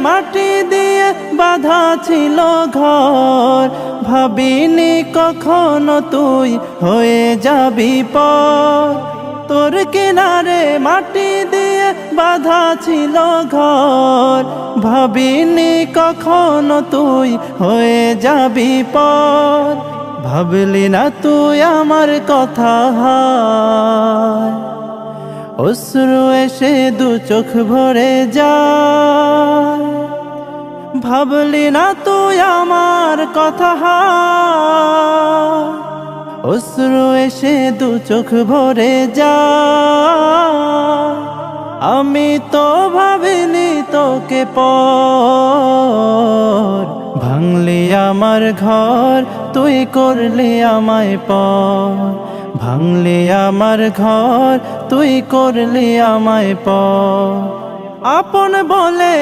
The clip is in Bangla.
মাটি দিয়ে বাঁধা ছিল ঘর, ভাবিনি কখনো তুই হয়ে যাবি পর। তোর কিনারে মাটি দিয়ে বাঁধা ছিল ঘর, ভাবিনি কখনো তুই হয়ে যাবি পর। ভাবলি না তুই আমার কথা, হায় অশ্রু এসে দু চোখ ভরে যায়। ভাবলি না তুই আমার কথা, হায় অশ্রু এসে দু চোখ ভরে যায়। আমি তো ভাবিনি তোকে পর, ভাঙলি আমার ঘর তুই করলি আমায় পর। ভাঙলি আমার ঘর তুই করলি আমায় পর। আপন বলে